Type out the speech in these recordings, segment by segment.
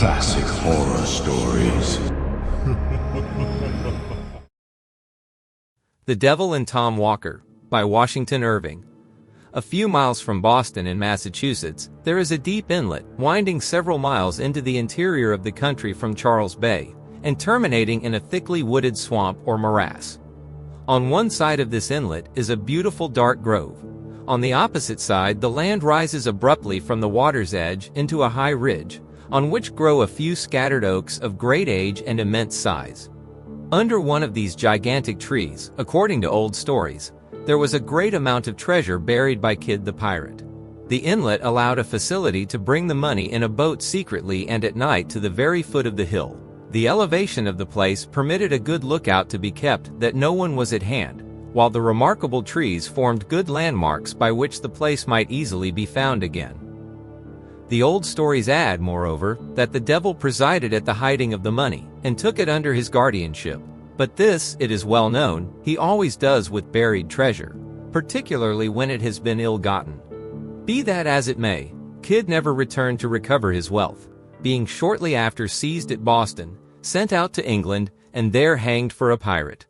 Classic horror stories. The Devil and Tom Walker, by Washington Irving. A few miles from Boston in Massachusetts, there is a deep inlet winding several miles into the interior of the country from Charles Bay, and terminating in a thickly wooded swamp or morass. On one side of this inlet is a beautiful dark grove. On the opposite side, the land rises abruptly from the water's edge into a high ridge, on which grow a few scattered oaks of great age and immense size. Under one of these gigantic trees, according to old stories, there was a great amount of treasure buried by Kidd the pirate. The inlet allowed a facility to bring the money in a boat secretly and at night to the very foot of the hill. The elevation of the place permitted a good lookout to be kept that no one was at hand, while the remarkable trees formed good landmarks by which the place might easily be found again. The old stories add, moreover, that the devil presided at the hiding of the money, and took it under his guardianship. But this, it is well known, he always does with buried treasure, particularly when it has been ill-gotten. Be that as it may, Kidd never returned to recover his wealth, being shortly after seized at Boston, sent out to England, and there hanged for a pirate.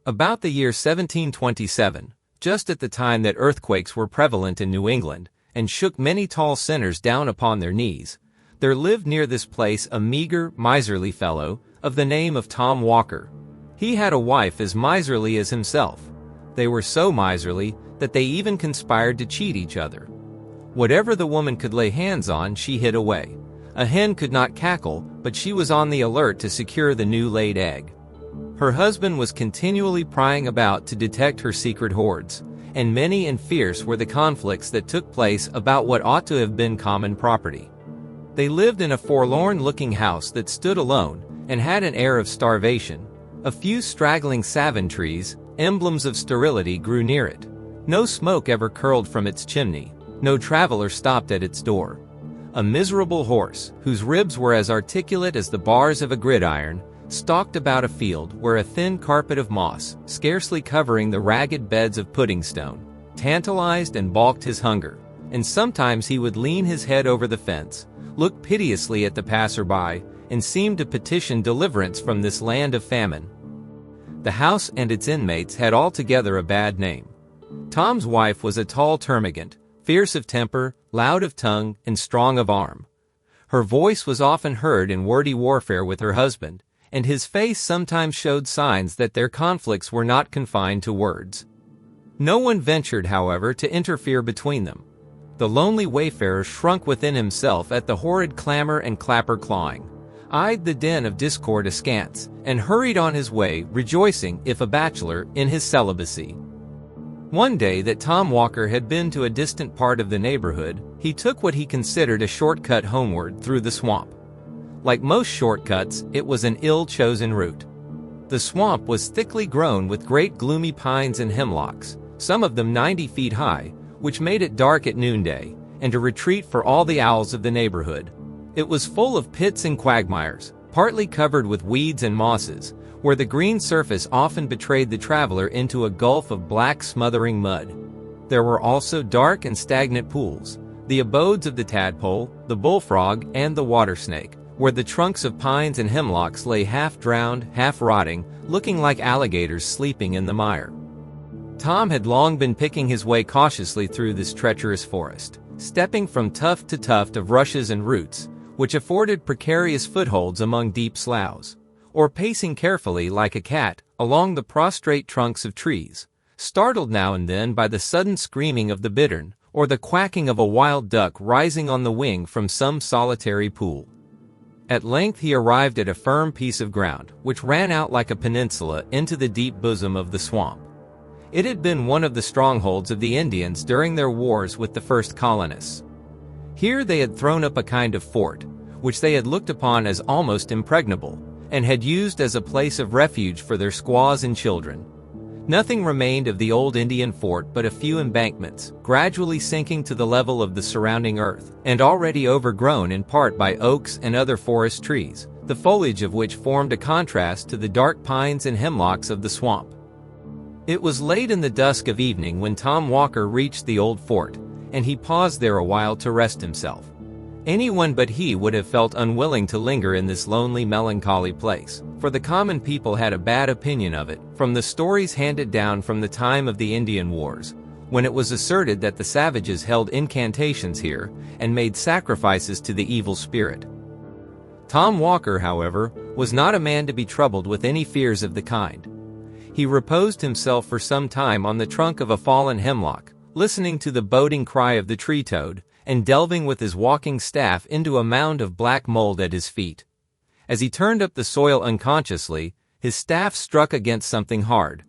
About the year 1727, just at the time that earthquakes were prevalent in New England, and shook many tall sinners down upon their knees, there lived near this place a meager, miserly fellow, of the name of Tom Walker. He had a wife as miserly as himself. They were so miserly that they even conspired to cheat each other. Whatever the woman could lay hands on, she hid away. A hen could not cackle, but she was on the alert to secure the new laid egg. Her husband was continually prying about to detect her secret hoards, and many and fierce were the conflicts that took place about what ought to have been common property. They lived in a forlorn-looking house that stood alone, and had an air of starvation. A few straggling savin trees, emblems of sterility, grew near it. No smoke ever curled from its chimney, no traveler stopped at its door. A miserable horse, whose ribs were as articulate as the bars of a gridiron, stalked about a field where a thin carpet of moss, scarcely covering the ragged beds of pudding stone, tantalized and balked his hunger, and sometimes he would lean his head over the fence, look piteously at the passer-by, and seem to petition deliverance from this land of famine. The house and its inmates had altogether a bad name. Tom's wife was a tall termagant, fierce of temper, loud of tongue, and strong of arm. Her voice was often heard in wordy warfare with her husband, and his face sometimes showed signs that their conflicts were not confined to words. No one ventured, however, to interfere between them. The lonely wayfarer shrunk within himself at the horrid clamor and clapper-clawing, eyed the din of discord askance, and hurried on his way, rejoicing, if a bachelor, in his celibacy. One day that Tom Walker had been to a distant part of the neighborhood, he took what he considered a shortcut homeward through the swamp. Like most shortcuts, it was an ill-chosen route. The swamp was thickly grown with great gloomy pines and hemlocks, some of them 90 feet high, which made it dark at noonday, and a retreat for all the owls of the neighborhood. It was full of pits and quagmires, partly covered with weeds and mosses, where the green surface often betrayed the traveler into a gulf of black smothering mud. There were also dark and stagnant pools, the abodes of the tadpole, the bullfrog, and the water snake, where the trunks of pines and hemlocks lay half-drowned, half-rotting, looking like alligators sleeping in the mire. Tom had long been picking his way cautiously through this treacherous forest, stepping from tuft to tuft of rushes and roots, which afforded precarious footholds among deep sloughs, or pacing carefully like a cat along the prostrate trunks of trees, startled now and then by the sudden screaming of the bittern, or the quacking of a wild duck rising on the wing from some solitary pool. At length he arrived at a firm piece of ground, which ran out like a peninsula into the deep bosom of the swamp. It had been one of the strongholds of the Indians during their wars with the first colonists. Here they had thrown up a kind of fort, which they had looked upon as almost impregnable, and had used as a place of refuge for their squaws and children. Nothing remained of the old Indian fort but a few embankments, gradually sinking to the level of the surrounding earth, and already overgrown in part by oaks and other forest trees, the foliage of which formed a contrast to the dark pines and hemlocks of the swamp. It was late in the dusk of evening when Tom Walker reached the old fort, and he paused there a while to rest himself. Anyone but he would have felt unwilling to linger in this lonely, melancholy place, for the common people had a bad opinion of it, from the stories handed down from the time of the Indian Wars, when it was asserted that the savages held incantations here and made sacrifices to the evil spirit. Tom Walker, however, was not a man to be troubled with any fears of the kind. He reposed himself for some time on the trunk of a fallen hemlock, listening to the boding cry of the tree toad, and delving with his walking staff into a mound of black mold at his feet. As he turned up the soil unconsciously, his staff struck against something hard.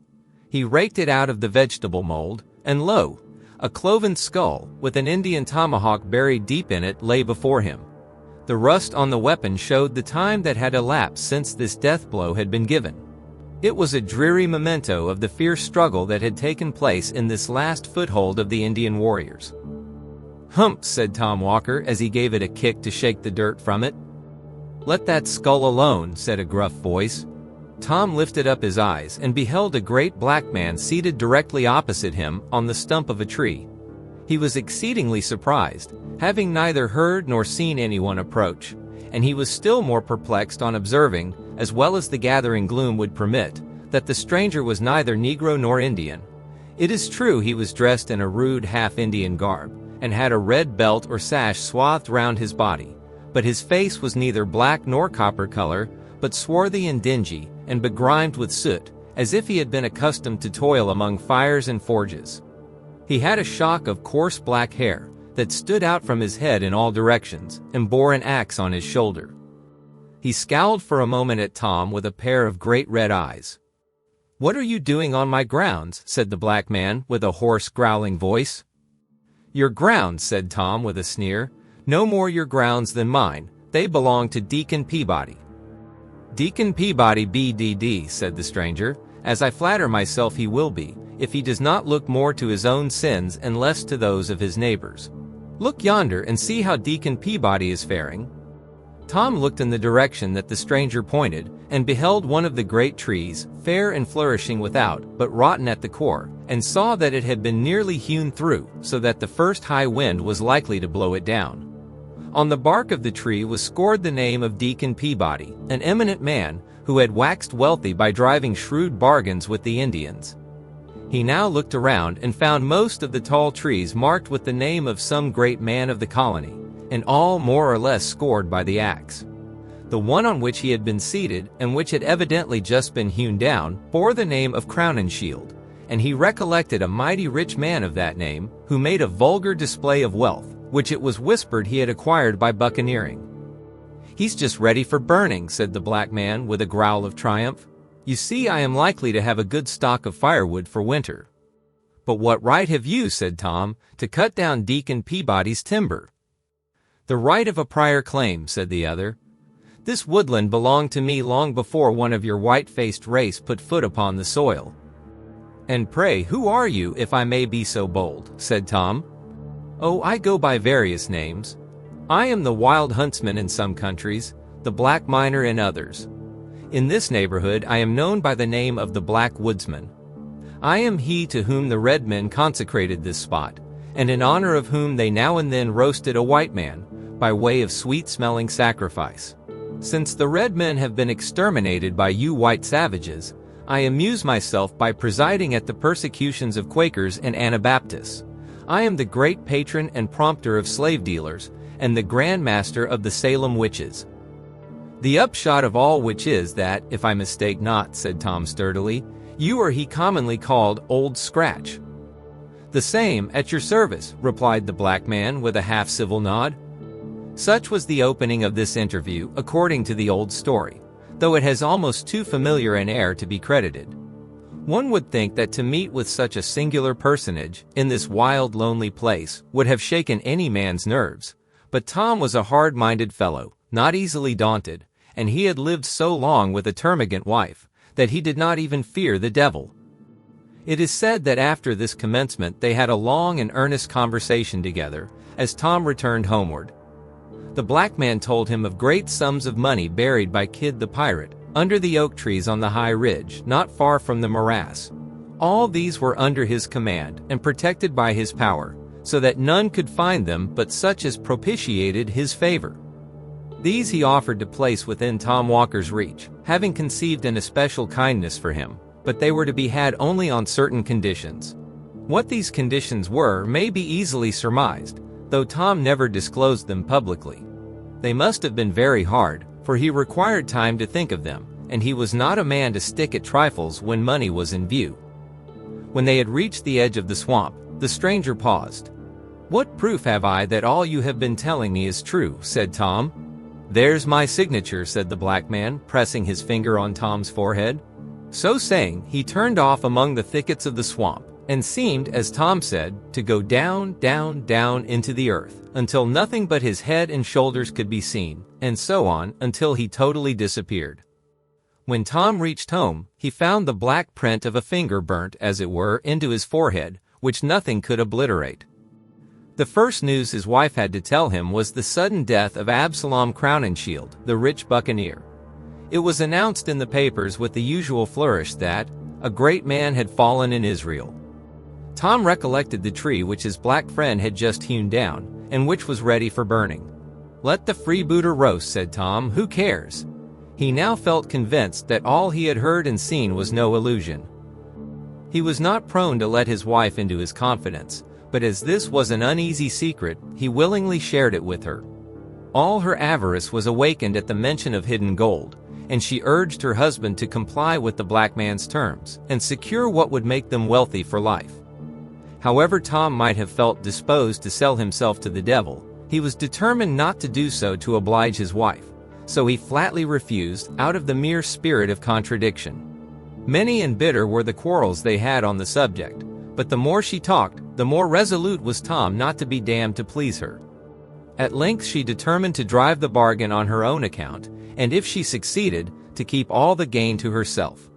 He raked it out of the vegetable mold, and lo, a cloven skull, with an Indian tomahawk buried deep in it, lay before him. The rust on the weapon showed the time that had elapsed since this death blow had been given. It was a dreary memento of the fierce struggle that had taken place in this last foothold of the Indian warriors. "Humph," said Tom Walker as he gave it a kick to shake the dirt from it. "Let that skull alone," said a gruff voice. Tom lifted up his eyes and beheld a great black man seated directly opposite him on the stump of a tree. He was exceedingly surprised, having neither heard nor seen anyone approach, and he was still more perplexed on observing, as well as the gathering gloom would permit, that the stranger was neither Negro nor Indian. It is true he was dressed in a rude half-Indian garb, and had a red belt or sash swathed round his body, but his face was neither black nor copper color, but swarthy and dingy, and begrimed with soot, as if he had been accustomed to toil among fires and forges. He had a shock of coarse black hair that stood out from his head in all directions, and bore an axe on his shoulder. He scowled for a moment at Tom with a pair of great red eyes. "What are you doing on my grounds?" said the black man with a hoarse, growling voice. "Your grounds," said Tom with a sneer. "No more your grounds than mine. They belong to Deacon Peabody." "Deacon Peabody BDD," said the stranger, "as I flatter myself he will be, if he does not look more to his own sins and less to those of his neighbors. Look yonder and see how Deacon Peabody is faring." Tom looked in the direction that the stranger pointed, and beheld one of the great trees, fair and flourishing without, but rotten at the core, and saw that it had been nearly hewn through, so that the first high wind was likely to blow it down. On the bark of the tree was scored the name of Deacon Peabody, an eminent man, who had waxed wealthy by driving shrewd bargains with the Indians. He now looked around and found most of the tall trees marked with the name of some great man of the colony, and all more or less scored by the axe. The one on which he had been seated, and which had evidently just been hewn down, bore the name of Crowninshield, and he recollected a mighty rich man of that name, who made a vulgar display of wealth, which it was whispered he had acquired by buccaneering. "He's just ready for burning," said the black man with a growl of triumph. "You see, I am likely to have a good stock of firewood for winter." "But what right have you," said Tom, "to cut down Deacon Peabody's timber?" "The right of a prior claim," said the other. "This woodland belonged to me long before one of your white-faced race put foot upon the soil." "And pray, who are you, if I may be so bold?" said Tom. "Oh, I go by various names. I am the wild huntsman in some countries, the black miner in others. In this neighborhood I am known by the name of the Black Woodsman. I am he to whom the red men consecrated this spot, and in honor of whom they now and then roasted a white man, by way of sweet-smelling sacrifice. Since the red men have been exterminated by you white savages, I amuse myself by presiding at the persecutions of Quakers and Anabaptists. I am the great patron and prompter of slave dealers, and the Grand Master of the Salem witches. The upshot of all which is that, if I mistake not," said Tom sturdily, "you are he commonly called Old Scratch." "The same, at your service," replied the black man with a half-civil nod. Such was the opening of this interview, according to the old story, though it has almost too familiar an air to be credited. One would think that to meet with such a singular personage, in this wild, lonely place, would have shaken any man's nerves, but Tom was a hard-minded fellow, not easily daunted, and he had lived so long with a termagant wife, that he did not even fear the devil. It is said that after this commencement they had a long and earnest conversation together, as Tom returned homeward. The black man told him of great sums of money buried by Kidd the pirate, under the oak trees on the high ridge, not far from the morass. All these were under his command, and protected by his power, so that none could find them but such as propitiated his favor. These he offered to place within Tom Walker's reach, having conceived an especial kindness for him, but they were to be had only on certain conditions. What these conditions were may be easily surmised, though Tom never disclosed them publicly. They must have been very hard, for he required time to think of them, and he was not a man to stick at trifles when money was in view. When they had reached the edge of the swamp, the stranger paused. "What proof have I that all you have been telling me is true?" said Tom. "There's my signature," said the black man, pressing his finger on Tom's forehead. So saying, he turned off among the thickets of the swamp, and seemed, as Tom said, to go down, down, down into the earth, until nothing but his head and shoulders could be seen, and so on, until he totally disappeared. When Tom reached home, he found the black print of a finger burnt, as it were, into his forehead, which nothing could obliterate. The first news his wife had to tell him was the sudden death of Absalom Crowninshield, the rich buccaneer. It was announced in the papers with the usual flourish that a great man had fallen in Israel. Tom recollected the tree which his black friend had just hewn down, and which was ready for burning. "Let the freebooter roast," said Tom, "who cares?" He now felt convinced that all he had heard and seen was no illusion. He was not prone to let his wife into his confidence, but as this was an uneasy secret, he willingly shared it with her. All her avarice was awakened at the mention of hidden gold, and she urged her husband to comply with the black man's terms, and secure what would make them wealthy for life. However Tom might have felt disposed to sell himself to the devil, he was determined not to do so to oblige his wife, so he flatly refused, out of the mere spirit of contradiction. Many and bitter were the quarrels they had on the subject, but the more she talked, the more resolute was Tom not to be damned to please her. At length she determined to drive the bargain on her own account, and if she succeeded, to keep all the gain to herself.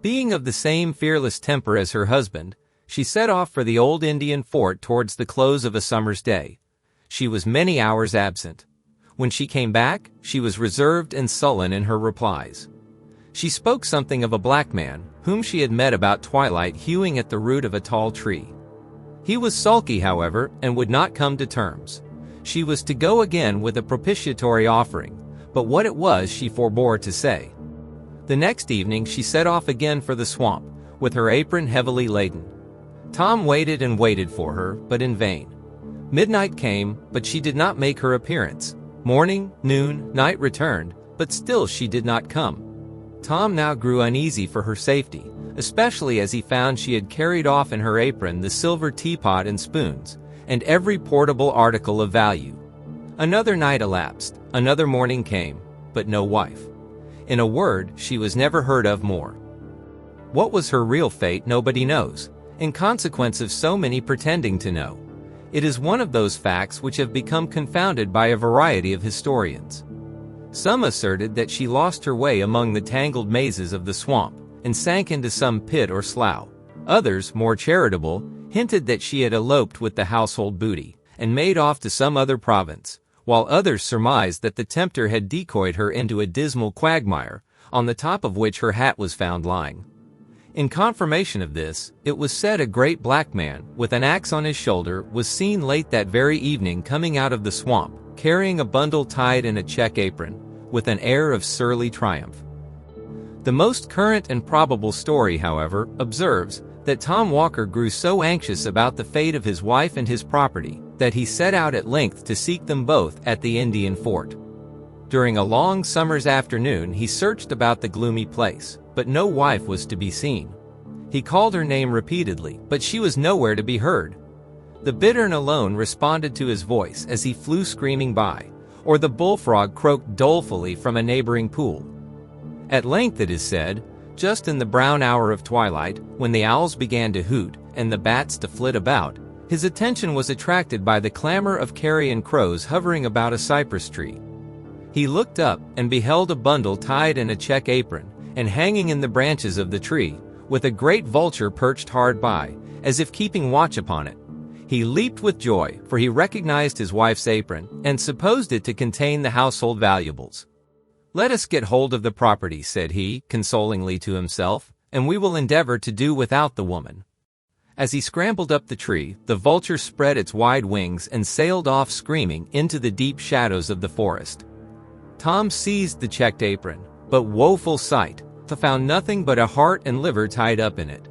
Being of the same fearless temper as her husband, she set off for the old Indian fort towards the close of a summer's day. She was many hours absent. When she came back, she was reserved and sullen in her replies. She spoke something of a black man, whom she had met about twilight hewing at the root of a tall tree. He was sulky, however, and would not come to terms. She was to go again with a propitiatory offering, but what it was she forbore to say. The next evening she set off again for the swamp, with her apron heavily laden. Tom waited and waited for her, but in vain. Midnight came, but she did not make her appearance. Morning, noon, night returned, but still she did not come. Tom now grew uneasy for her safety, especially as he found she had carried off in her apron the silver teapot and spoons, and every portable article of value. Another night elapsed, another morning came, but no wife. In a word, she was never heard of more. What was her real fate nobody knows, in consequence of so many pretending to know. It is one of those facts which have become confounded by a variety of historians. Some asserted that she lost her way among the tangled mazes of the swamp, and sank into some pit or slough. Others, more charitable, hinted that she had eloped with the household booty, and made off to some other province, while others surmised that the tempter had decoyed her into a dismal quagmire, on the top of which her hat was found lying. In confirmation of this, it was said a great black man, with an axe on his shoulder, was seen late that very evening coming out of the swamp, carrying a bundle tied in a check apron, with an air of surly triumph. The most current and probable story, however, observes that Tom Walker grew so anxious about the fate of his wife and his property, that he set out at length to seek them both at the Indian fort. During a long summer's afternoon he searched about the gloomy place, but no wife was to be seen. He called her name repeatedly, but she was nowhere to be heard. The bittern alone responded to his voice as he flew screaming by, or the bullfrog croaked dolefully from a neighboring pool. At length, it is said, just in the brown hour of twilight, when the owls began to hoot and the bats to flit about, his attention was attracted by the clamor of carrion crows hovering about a cypress tree. He looked up and beheld a bundle tied in a check apron, and hanging in the branches of the tree, with a great vulture perched hard by, as if keeping watch upon it. He leaped with joy, for he recognized his wife's apron, and supposed it to contain the household valuables. "Let us get hold of the property," said he, consolingly to himself, "and we will endeavor to do without the woman." As he scrambled up the tree, the vulture spread its wide wings and sailed off screaming into the deep shadows of the forest. Tom seized the checked apron, but woeful sight, found nothing but a heart and liver tied up in it.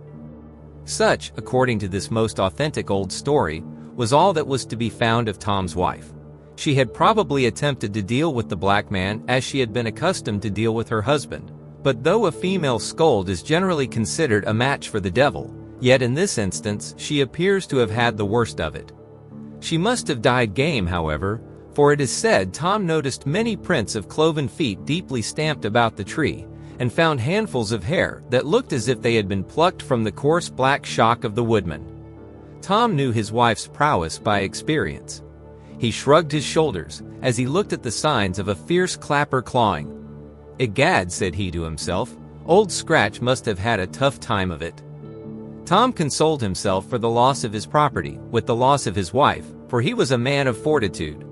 Such, according to this most authentic old story, was all that was to be found of Tom's wife. She had probably attempted to deal with the black man as she had been accustomed to deal with her husband, but though a female scold is generally considered a match for the devil, yet in this instance she appears to have had the worst of it. She must have died game, however, for it is said Tom noticed many prints of cloven feet deeply stamped about the tree, and found handfuls of hair that looked as if they had been plucked from the coarse black shock of the woodman. Tom knew his wife's prowess by experience. He shrugged his shoulders as he looked at the signs of a fierce clapper clawing. "Egad," said he to himself, "Old Scratch must have had a tough time of it." Tom consoled himself for the loss of his property with the loss of his wife, for he was a man of fortitude.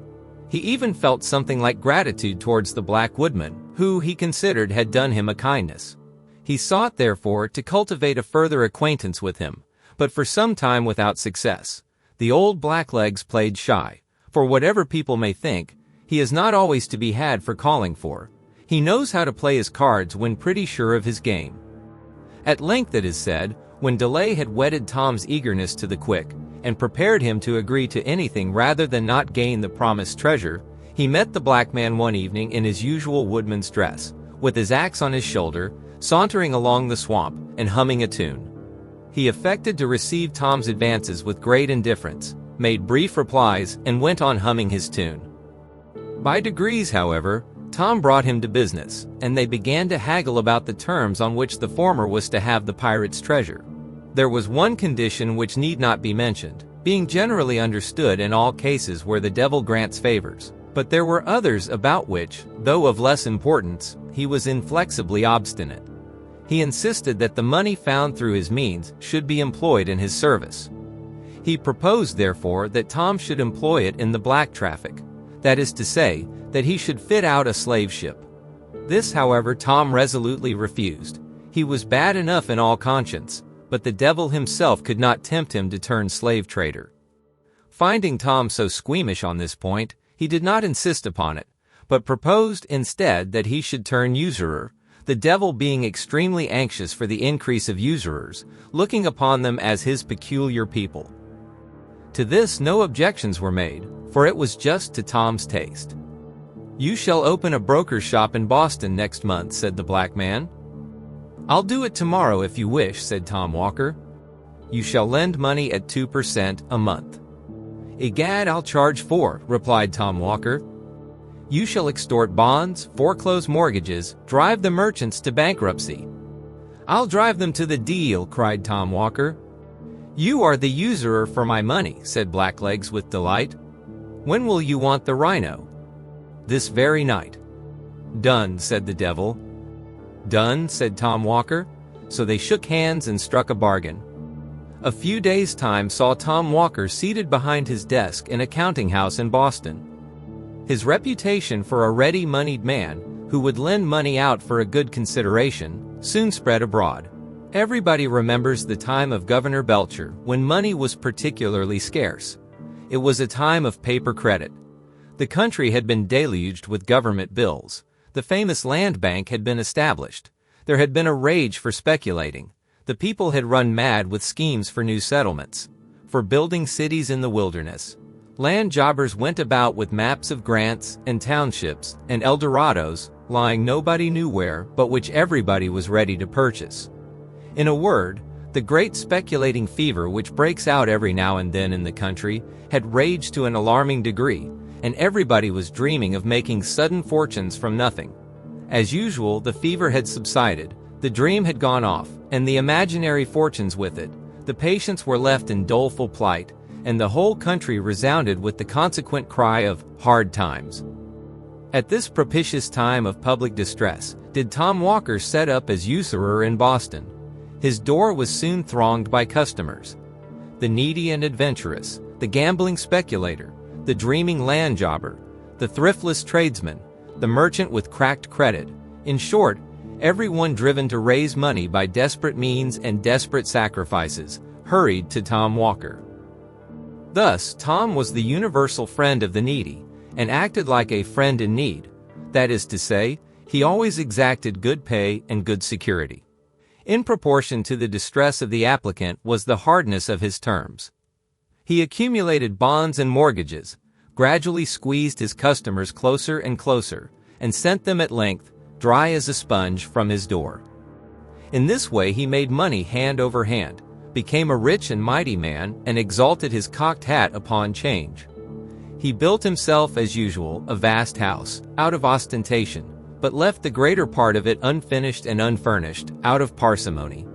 He even felt something like gratitude towards the Black Woodman, who he considered had done him a kindness. He sought, therefore, to cultivate a further acquaintance with him, but for some time without success. The old Blacklegs played shy, for whatever people may think, he is not always to be had for calling for. He knows how to play his cards when pretty sure of his game. At length, it is said, when delay had whetted Tom's eagerness to the quick, and prepared him to agree to anything rather than not gain the promised treasure, he met the black man one evening in his usual woodman's dress, with his axe on his shoulder, sauntering along the swamp, and humming a tune. He affected to receive Tom's advances with great indifference, made brief replies, and went on humming his tune. By degrees, however, Tom brought him to business, and they began to haggle about the terms on which the former was to have the pirate's treasure. There was one condition which need not be mentioned, being generally understood in all cases where the devil grants favors, but there were others about which, though of less importance, he was inflexibly obstinate. He insisted that the money found through his means should be employed in his service. He proposed, therefore, that Tom should employ it in the black traffic, that is to say, that he should fit out a slave ship. This, however, Tom resolutely refused. He was bad enough in all conscience, but the devil himself could not tempt him to turn slave trader. Finding Tom so squeamish on this point, he did not insist upon it, but proposed instead that he should turn usurer, the devil being extremely anxious for the increase of usurers, looking upon them as his peculiar people. To this no objections were made, for it was just to Tom's taste. "You shall open a broker's shop in Boston next month," said the black man. "I'll do it tomorrow if you wish," said Tom Walker. "You shall lend money at 2% a month." "Egad, I'll charge 4%, replied Tom Walker. "You shall extort bonds, foreclose mortgages, drive the merchants to bankruptcy." "I'll drive them to the deal," cried Tom Walker. "You are the usurer for my money," said Blacklegs with delight. "When will you want the rhino?" "This very night." "Done," said the devil. "Done," said Tom Walker. So they shook hands and struck a bargain. A few days' time saw Tom Walker seated behind his desk in a counting house in Boston. His reputation for a ready-moneyed man, who would lend money out for a good consideration, soon spread abroad. Everybody remembers the time of Governor Belcher, when money was particularly scarce. It was a time of paper credit. The country had been deluged with government bills. The famous land bank had been established. There had been a rage for speculating. The people had run mad with schemes for new settlements, for building cities in the wilderness. Land jobbers went about with maps of grants and townships and Eldorados, lying nobody knew where, but which everybody was ready to purchase. In a word, the great speculating fever which breaks out every now and then in the country had raged to an alarming degree, and everybody was dreaming of making sudden fortunes from nothing. As usual, the fever had subsided, the dream had gone off, and the imaginary fortunes with it. The patients were left in doleful plight, and the whole country resounded with the consequent cry of hard times. At this propitious time of public distress, did Tom Walker set up as usurer in Boston. His door was soon thronged by customers. The needy and adventurous, the gambling speculator, the dreaming land jobber, the thriftless tradesman, the merchant with cracked credit, in short, everyone driven to raise money by desperate means and desperate sacrifices, hurried to Tom Walker. Thus, Tom was the universal friend of the needy, and acted like a friend in need. That is to say, he always exacted good pay and good security. In proportion to the distress of the applicant was the hardness of his terms. He accumulated bonds and mortgages, gradually squeezed his customers closer and closer, and sent them at length, dry as a sponge, from his door. In this way he made money hand over hand, became a rich and mighty man, and exalted his cocked hat upon change. He built himself, as usual, a vast house, out of ostentation, but left the greater part of it unfinished and unfurnished, out of parsimony.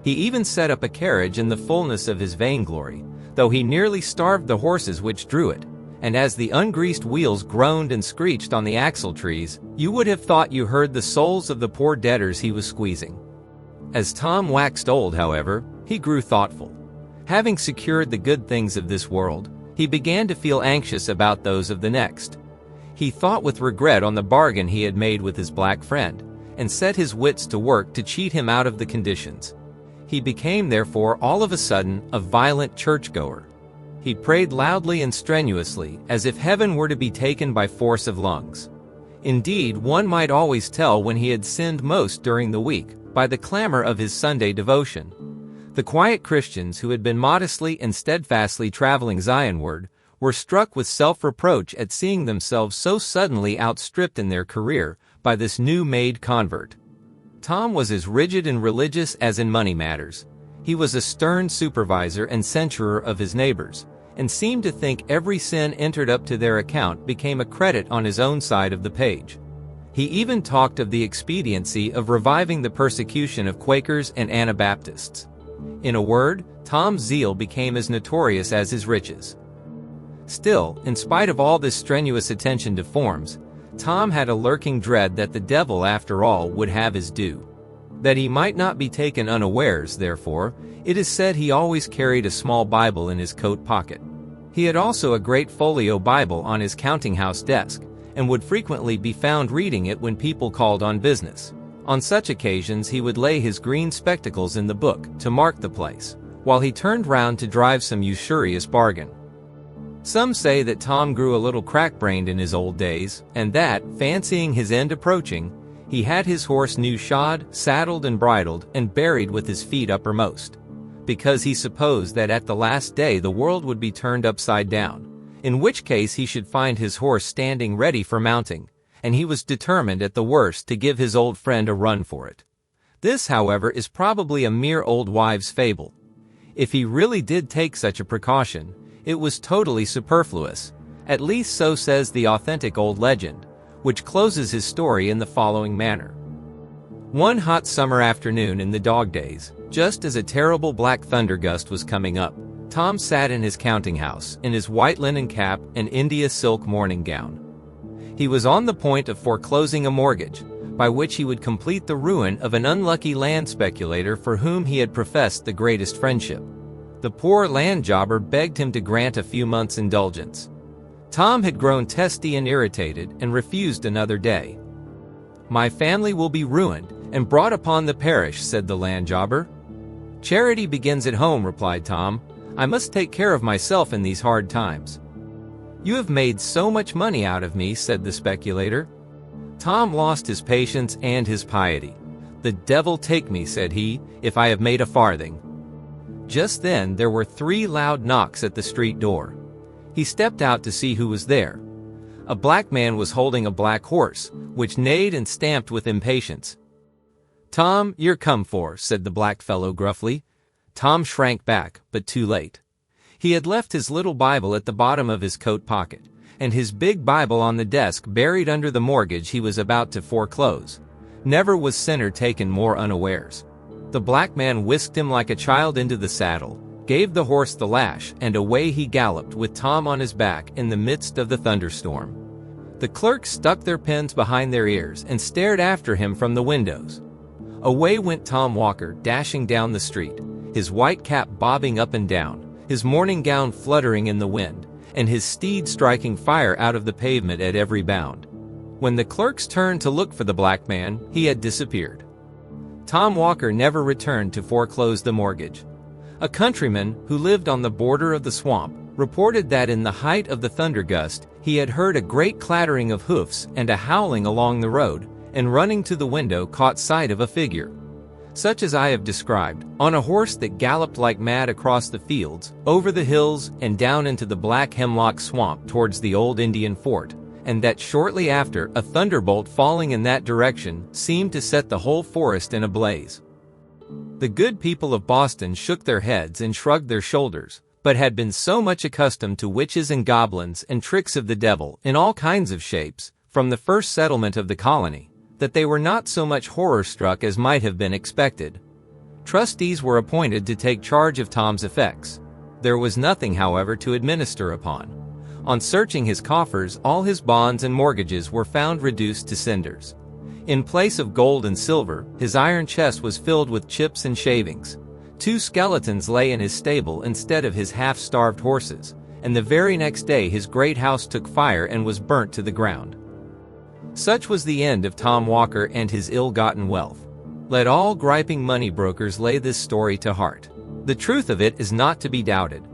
He even set up a carriage in the fullness of his vainglory, though he nearly starved the horses which drew it, and as the ungreased wheels groaned and screeched on the axle-trees, you would have thought you heard the souls of the poor debtors he was squeezing. As Tom waxed old, however, he grew thoughtful. Having secured the good things of this world, he began to feel anxious about those of the next. He thought with regret on the bargain he had made with his black friend, and set his wits to work to cheat him out of the conditions. He became, therefore, all of a sudden, a violent churchgoer. He prayed loudly and strenuously, as if heaven were to be taken by force of lungs. Indeed, one might always tell when he had sinned most during the week, by the clamor of his Sunday devotion. The quiet Christians who had been modestly and steadfastly traveling Zionward were struck with self-reproach at seeing themselves so suddenly outstripped in their career by this new-made convert. Tom was as rigid and religious as in money matters. He was a stern supervisor and censurer of his neighbors, and seemed to think every sin entered up to their account became a credit on his own side of the page. He even talked of the expediency of reviving the persecution of Quakers and Anabaptists. In a word, Tom's zeal became as notorious as his riches. Still, in spite of all this strenuous attention to forms, Tom had a lurking dread that the devil, after all, would have his due. That he might not be taken unawares, therefore, it is said he always carried a small Bible in his coat pocket. He had also a great folio Bible on his counting-house desk, and would frequently be found reading it when people called on business. On such occasions he would lay his green spectacles in the book, to mark the place, while he turned round to drive some usurious bargain. Some say that Tom grew a little crack-brained in his old days, and that, fancying his end approaching, he had his horse new shod, saddled and bridled, and buried with his feet uppermost, because he supposed that at the last day the world would be turned upside down, in which case he should find his horse standing ready for mounting, and he was determined at the worst to give his old friend a run for it. This, however, is probably a mere old wives' fable. If he really did take such a precaution, it was totally superfluous, at least so says the authentic old legend, which closes his story in the following manner. One hot summer afternoon in the dog days, just as a terrible black thunder gust was coming up, Tom sat in his counting-house, in his white linen cap and India silk morning gown. He was on the point of foreclosing a mortgage, by which he would complete the ruin of an unlucky land speculator for whom he had professed the greatest friendship. The poor land jobber begged him to grant a few months' indulgence. Tom had grown testy and irritated, and refused another day. "My family will be ruined, and brought upon the parish," said the land jobber. "Charity begins at home," replied Tom. "I must take care of myself in these hard times." "You have made so much money out of me," said the speculator. Tom lost his patience and his piety. "The devil take me," said he, "if I have made a farthing." Just then there were 3 loud knocks at the street door. He stepped out to see who was there. A black man was holding a black horse, which neighed and stamped with impatience. "Tom, you're come for," said the black fellow gruffly. Tom shrank back, but too late. He had left his little Bible at the bottom of his coat pocket, and his big Bible on the desk buried under the mortgage he was about to foreclose. Never was sinner taken more unawares. The black man whisked him like a child into the saddle, gave the horse the lash, and away he galloped with Tom on his back in the midst of the thunderstorm. The clerks stuck their pens behind their ears and stared after him from the windows. Away went Tom Walker, dashing down the street, his white cap bobbing up and down, his morning gown fluttering in the wind, and his steed striking fire out of the pavement at every bound. When the clerks turned to look for the black man, he had disappeared. Tom Walker never returned to foreclose the mortgage. A countryman who lived on the border of the swamp reported that in the height of the thundergust, he had heard a great clattering of hoofs and a howling along the road, and running to the window caught sight of a figure, such as I have described, on a horse that galloped like mad across the fields, over the hills, and down into the black hemlock swamp towards the old Indian fort, and that shortly after, a thunderbolt falling in that direction seemed to set the whole forest in a blaze. The good people of Boston shook their heads and shrugged their shoulders, but had been so much accustomed to witches and goblins and tricks of the devil in all kinds of shapes, from the first settlement of the colony, that they were not so much horror-struck as might have been expected. Trustees were appointed to take charge of Tom's effects. There was nothing, however, to administer upon. On searching his coffers, all his bonds and mortgages were found reduced to cinders. In place of gold and silver, his iron chest was filled with chips and shavings. 2 skeletons lay in his stable instead of his half-starved horses, and the very next day his great house took fire and was burnt to the ground. Such was the end of Tom Walker and his ill-gotten wealth. Let all griping money brokers lay this story to heart. The truth of it is not to be doubted.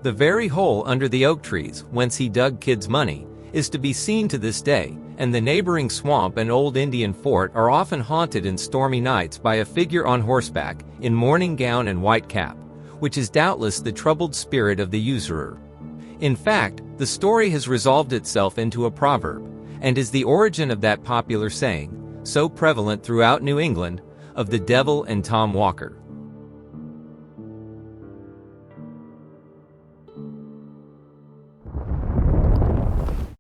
The very hole under the oak trees, whence he dug Kid's money, is to be seen to this day, and the neighboring swamp and old Indian fort are often haunted in stormy nights by a figure on horseback, in morning gown and white cap, which is doubtless the troubled spirit of the usurer. In fact, the story has resolved itself into a proverb, and is the origin of that popular saying, so prevalent throughout New England, of the devil and Tom Walker.